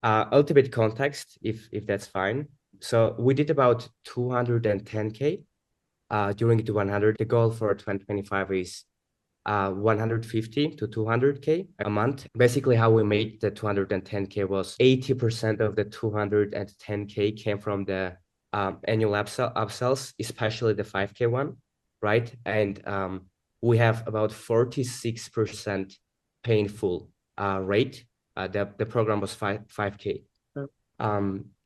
A little bit context, if that's fine. So we did about 210K during the 100. The goal for 2025 is 150 to 200K a month. Basically, how we made the 210K was 80% of the 210K came from the annual upsells, especially the 5K one, right? And we have about 46% painful rate. The program was 5K.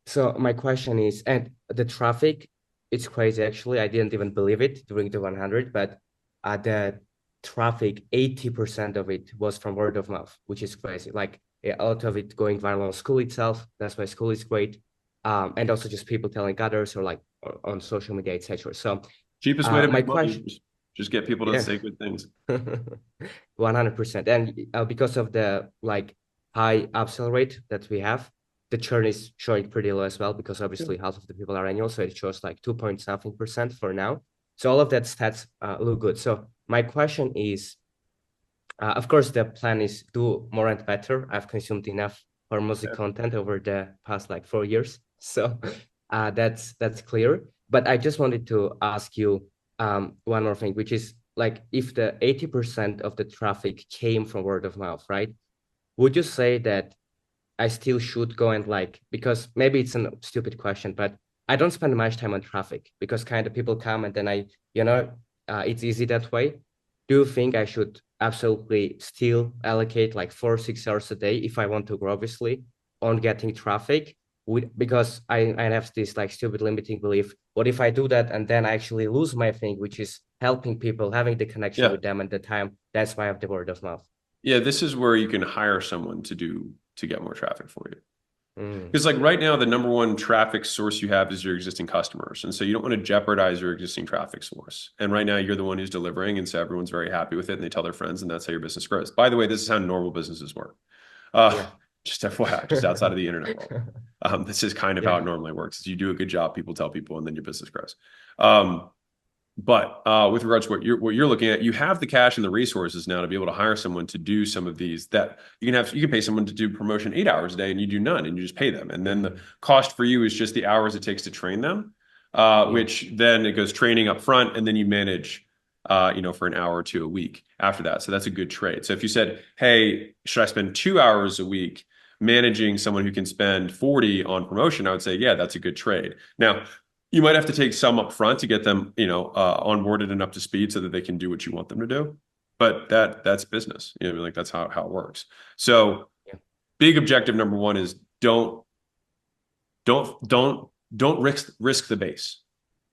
So my question is, and the traffic, it's crazy actually. I didn't even believe it during the 100, but the traffic, 80% of it was from word of mouth, which is crazy. Like a lot of it going viral on Skool itself. That's why Skool is great. And also just people telling others or like on social media, etc. So Cheapest way to my make money, question, just get people to yeah, say good things. 100%. And because of the like high upsell rate that we have, the churn is showing pretty low as well, because obviously half of the people are annual. So it shows like 2 point something% for now. So all of that stats look good. So my question is, of course, the plan is do more and better. I've consumed enough Hormozi Yeah. content over the past like 4 years. So that's clear. But I just wanted to ask you one more thing, which is like if the 80% of the traffic came from word of mouth, right? Would you say that I still should go and like, because maybe it's a stupid question, but I don't spend much time on traffic because kind of people come and then you know, it's easy that way. Do you think I should absolutely still allocate like 4, 6 hours a day if I want to grow, obviously, on getting traffic? Because I have this like stupid limiting belief. What if I do that and then I actually lose my thing, which is helping people, having the connection Yeah. with them at the time? That's why I have the word of mouth. Yeah, this is where you can hire someone to get more traffic for you. Mm, Because like right now, the number one traffic source you have is your existing customers. And so you don't want to jeopardize your existing traffic source. And right now you're the one who's delivering. And so everyone's very happy with it and they tell their friends, and that's how your business grows. By the way, this is how normal businesses work. Uh, yeah. just FYI, just outside of the internet world. This is kind of how Yeah. it normally works. Is you do a good job, people tell people, and then your business grows. Um, but with regards to what you're looking at, you have the cash and the resources now to be able to hire someone to do some of these that you can pay someone to do promotion 8 hours a day and you do none and you just pay them. And then the Mhm. cost for you is just the hours it takes to train them, Yeah. which then it goes training up front and then you manage for an hour or two a week after that. So that's a good trade. So if you said, hey, should I spend 2 hours a week managing someone who can spend 40 on promotion? I would say, yeah, that's a good trade. Now, you might have to take some up front to get them, onboarded and up to speed so that they can do what you want them to do. But that's business. You know, like that's how it works. So Yeah. big objective number one is don't risk the base.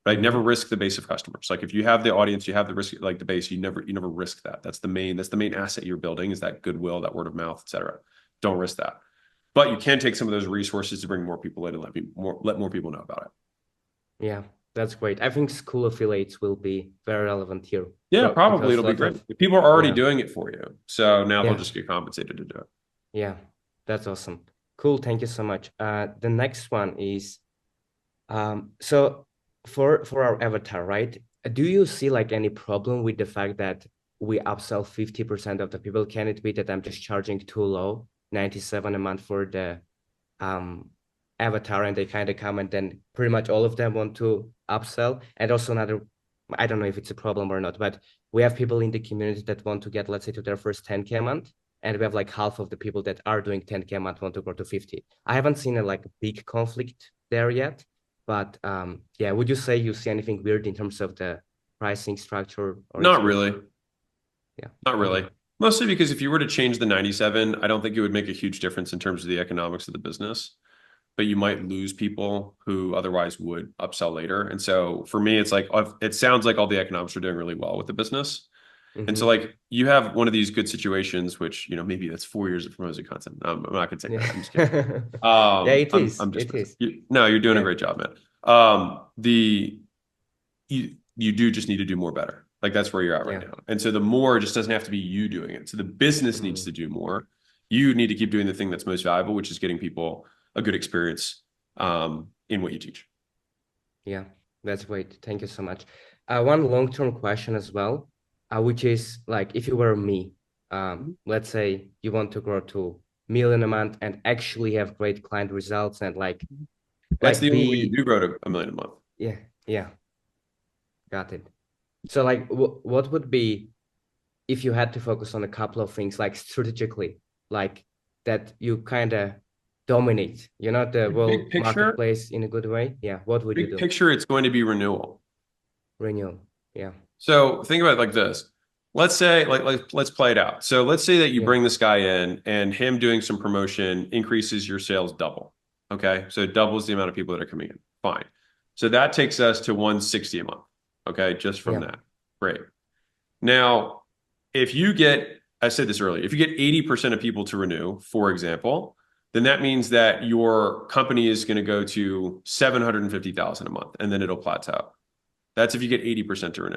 Right. Never Hmm. risk the base of customers. Like if you have the audience, you have the risk, like the base, you never risk that. That's the main asset you're building is that goodwill, that word of mouth, et cetera. Don't risk that. But you can take some of those resources to bring more people in and let more people know about it. Yeah. That's great. I think school affiliates will be very relevant here, Yeah, probably because it'll a be lot great. of, People are already yeah, doing it for you. So now they'll yeah, just get compensated to do it. yeah. That's awesome. Cool. Thank you so much. The next one is, so for our avatar, right? Do you see like any problem with the fact that we upsell 50% of the people? Can it be that I'm just charging too low, 97 a month for the um avatar, and they kind of come and then pretty much all of them want to upsell? And also another, I don't know if it's a problem or not, but we have people in the community that want to get, let's say, to their first 10K a month, and we have like half of the people that are doing 10K a month want to go to 50. I haven't seen a like big conflict there yet, but yeah, would you say you see anything weird in terms of the pricing structure, or it's Not good? really. Yeah. Not Okay. really. Mostly because if you were to change the 97, I don't think it would make a huge difference in terms of the economics of the business, but you might lose people who otherwise would upsell later. And so for me, it's like it sounds like all the economics are doing really well with the business. And so Mm-hmm. like you have one of these good situations, which, maybe that's 4 years of promoting content. I'm not gonna take Yeah. that. I'm just kidding. Yeah, it is. I'm just It messing. is. No, you're doing a Yeah. great job, man. You do just need to do more better. Like that's where you're at right Yeah. now. And so the more just doesn't have to be you doing it. So the business needs Mm. to do more. You need to keep doing the thing that's most valuable, which is getting people a good experience in what you teach. Yeah, that's great. Thank you so much. One long-term question as well, which is like if you were me, let's say you want to grow to million a month and actually have great client results and That's the only way you be do grow to a million a month. yeah, yeah, got it. So like what would be if you had to focus on a couple of things like strategically, like that you kind of dominate, the Big whole picture, marketplace in a good way? Yeah, what would you big do? picture, it's going to be renewal. Renewal. Yeah. So think about it like this. Let's say, let's play it out. So let's say that you Yeah. bring this guy in and him doing some promotion increases your sales double. Okay. So it doubles the amount of people that are coming in. Fine. So that takes us to 160 a month. Okay. Just from Yeah. that. Great. Now, if you get, I said this earlier, if you get 80% of people to renew, for example, then that means that your company is going to go to 750,000 a month and then it'll plateau. That's if you get 80% to renew.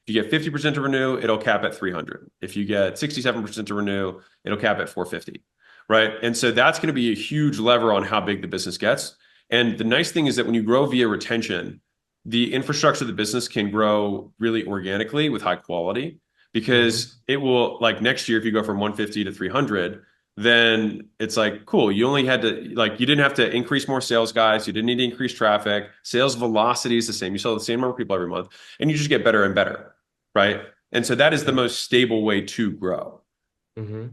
If you get 50% to renew, it'll cap at 300. If you get 67% to renew, it'll cap at 450, right? And so that's going to be a huge lever on how big the business gets. And the nice thing is that when you grow via retention, the infrastructure of the business can grow really organically with high quality Mm-hmm. because it will, like next year, if you go from 150 to 300, then it's like, cool, you only had to, like, you didn't have to increase more sales guys. You didn't need to increase traffic. Sales velocity is the same. You sell the same number of people every month and you just get better and better, right? And so that is the Yeah. most stable way to grow. Mm-hmm.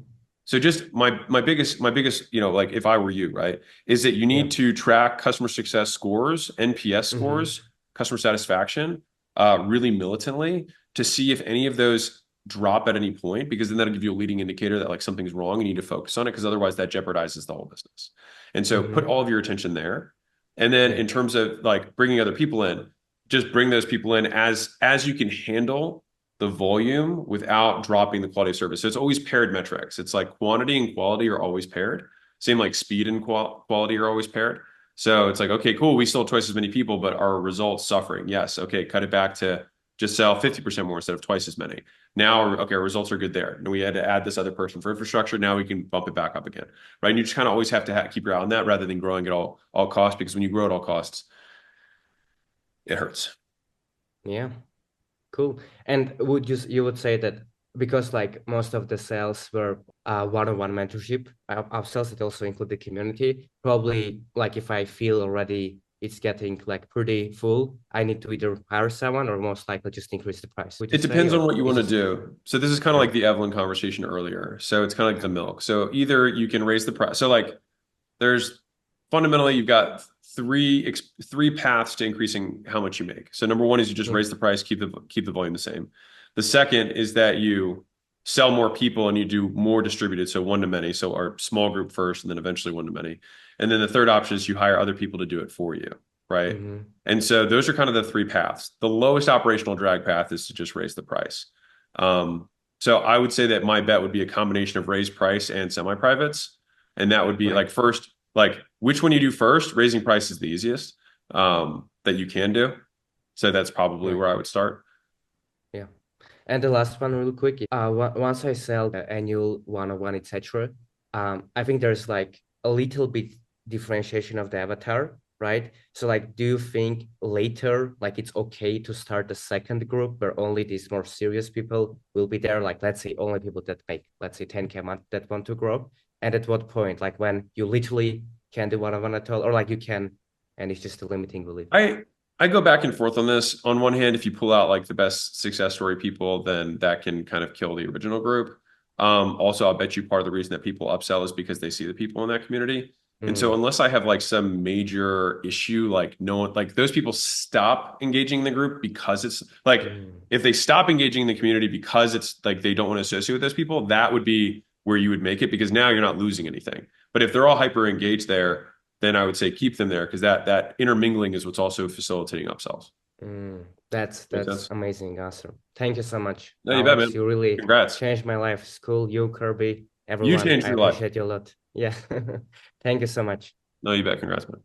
So just my biggest, like if I were you, right, is that you Yeah. need to track customer success scores, NPS Mm-hmm. scores, customer satisfaction, really militantly to see if any of those drop at any point, because then that'll give you a leading indicator that like something's wrong. You need to focus on it because otherwise that jeopardizes the whole business. And so put Mm-hmm. all of your attention there. And then Yeah. in terms of like bringing other people in, just bring those people in as you can handle the volume without dropping the quality of service. So it's always paired metrics. It's like quantity and quality are always paired. Same like speed and quality are always paired. So it's like, okay, cool. We still twice as many people, but our results suffering. Yes. Okay. Cut it back to just sell 50% more instead of twice as many. Now, okay, our results are good there. And we had to add this other person for infrastructure. Now we can bump it back up again. Right. And you just kind of always have to keep your eye on that rather than growing at all costs, because when you grow at all costs, it hurts. Yeah. Cool. And you would say that because like most of the sales were one-on-one mentorship, upsells it also include the community. Probably like if I feel already it's getting like pretty full, I need to either hire someone or most likely just increase the price. Would you It say, depends on or what you is want to just do. So this is kind of yeah, like the Evelyn conversation earlier. So it's kind of like the milk. So either you can raise the price. So like there's fundamentally you've got three paths to increasing how much you make. So number one is you just yeah, raise the price, keep the volume the same. The second is that you sell more people and you do more distributed, so one to many. So our small group first and then eventually one to many. And then the third option is you hire other people to do it for you, right? mm-hmm, And so those are kind of the three paths. The lowest operational drag path is to just raise the price. So I would say that my bet would be a combination of raised price and semi-privates. And that would be right, like first, like which one you do first, raising price is the easiest that you can do. So that's probably right, where I would start. yeah. And the last one, real quick, once I sell the annual one-on-one, etc., I think there's like a little bit differentiation of the avatar, right? So like, do you think later, like it's okay to start a second group where only these more serious people will be there? Like, let's say only people that make, let's say 10K a month that want to grow. And at what point, like when you literally can't do one-on-one at all, or like you can, and it's just a limiting belief. I go back and forth on this. On one hand, if you pull out like the best success story people, then that can kind of kill the original group. Also, I'll bet you part of the reason that people upsell is because they see the people in that community. And so Mm, unless I have like some major issue, like no one, like those people stop engaging in the group because it's like mm, if they stop engaging in the community because it's like they don't want to associate with those people, that would be where you would make it because now you're not losing anything. But if they're all hyper engaged there, then I would say keep them there because that intermingling is what's also facilitating upsells. mm. Make That's sense? amazing answer. Thank you so much, No, you bet, Alex. man. You really Congrats. changed my life. School, you, Kirby, You everyone. changed I your life. appreciate you a lot. Yeah. Thank you so much. No, you bet. Congrats, man.